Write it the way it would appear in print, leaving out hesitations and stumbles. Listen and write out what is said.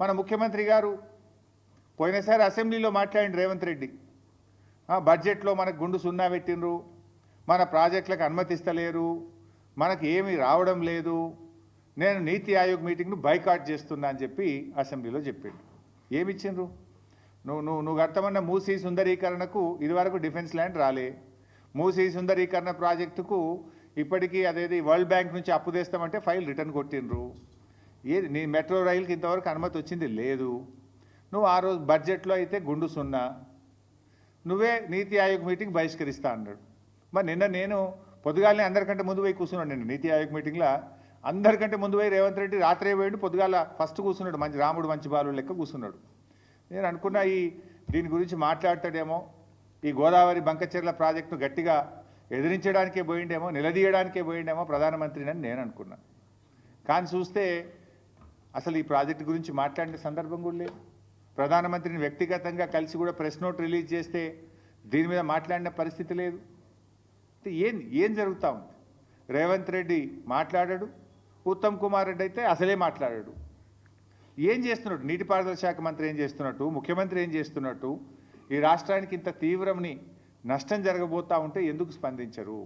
మన ముఖ్యమంత్రి గారు పోయినసారి అసెంబ్లీలో మాట్లాడిన రేవంత్ రెడ్డి బడ్జెట్లో మనకు గుండు సున్నా పెట్టినరు, మన ప్రాజెక్టులకు అనుమతిస్తలేరు, మనకు ఏమీ రావడం లేదు, నేను నీతి ఆయోగ్ మీటింగ్ను బైకాట్ చేస్తున్నా అని చెప్పి అసెంబ్లీలో చెప్పిండు. ఏమిచ్చిండ్రు? నువ్వు అర్థమన్న మూసీ సుందరీకరణకు ఇదివరకు డిఫెన్స్ ల్యాండ్ రాలే, మూసీ సుందరీకరణ ప్రాజెక్టుకు ఇప్పటికీ అదేది వరల్డ్ బ్యాంక్ నుంచి అప్పు తెస్తామంటే ఫైల్ రిటర్న్ కొట్టిండ్రు. ఏది నీ మెట్రో రైలుకి ఇంతవరకు అనుమతి వచ్చింది లేదు. నువ్వు ఆ రోజు బడ్జెట్లో అయితే గుండు సున్నా, నువ్వే నీతి ఆయోగ్ మీటింగ్ బహిష్కరిస్తా అన్నాడు. మరి నిన్న నేను పొద్దుగాలనే అందరికంటే ముందు పోయి కూర్చున్నాడు. నిన్న నీతి ఆయోగ్ మీటింగ్లో అందరికంటే ముందు పోయి రేవంత్ రెడ్డి రాత్రే పోయిండు, పొద్దుగాల ఫస్ట్ కూర్చున్నాడు. మంచి రాముడు మంచి బాలు లెక్క కూర్చున్నాడు. నేను అనుకున్నా దీని గురించి మాట్లాడతాడేమో, ఈ గోదావరి బంకచెర్ల ప్రాజెక్టును గట్టిగా ఎదిరించడానికే పోయిండేమో, నిలదీయడానికే పోయిండేమో ప్రధానమంత్రిని అని నేను అనుకున్నా. కానీ చూస్తే అసలు ఈ ప్రాజెక్టు గురించి మాట్లాడిన సందర్భం కూడా లేదు. ప్రధానమంత్రిని వ్యక్తిగతంగా కలిసి కూడా ప్రెస్ నోట్ రిలీజ్ చేస్తే దీని మీద మాట్లాడిన పరిస్థితి లేదు. ఏం జరుగుతూ ఉంది? రేవంత్ రెడ్డి మాట్లాడాడు, ఉత్తమ్ కుమార్ రెడ్డి అయితే అసలే మాట్లాడాడు. ఏం చేస్తున్నాడు? నీటిపారుదల శాఖ మంత్రి ఏం చేస్తున్నట్టు, ముఖ్యమంత్రి ఏం చేస్తున్నట్టు, ఈ రాష్ట్రానికి ఇంత తీవ్రమని నష్టం జరగబోతూ ఉంటే ఎందుకు స్పందించరు?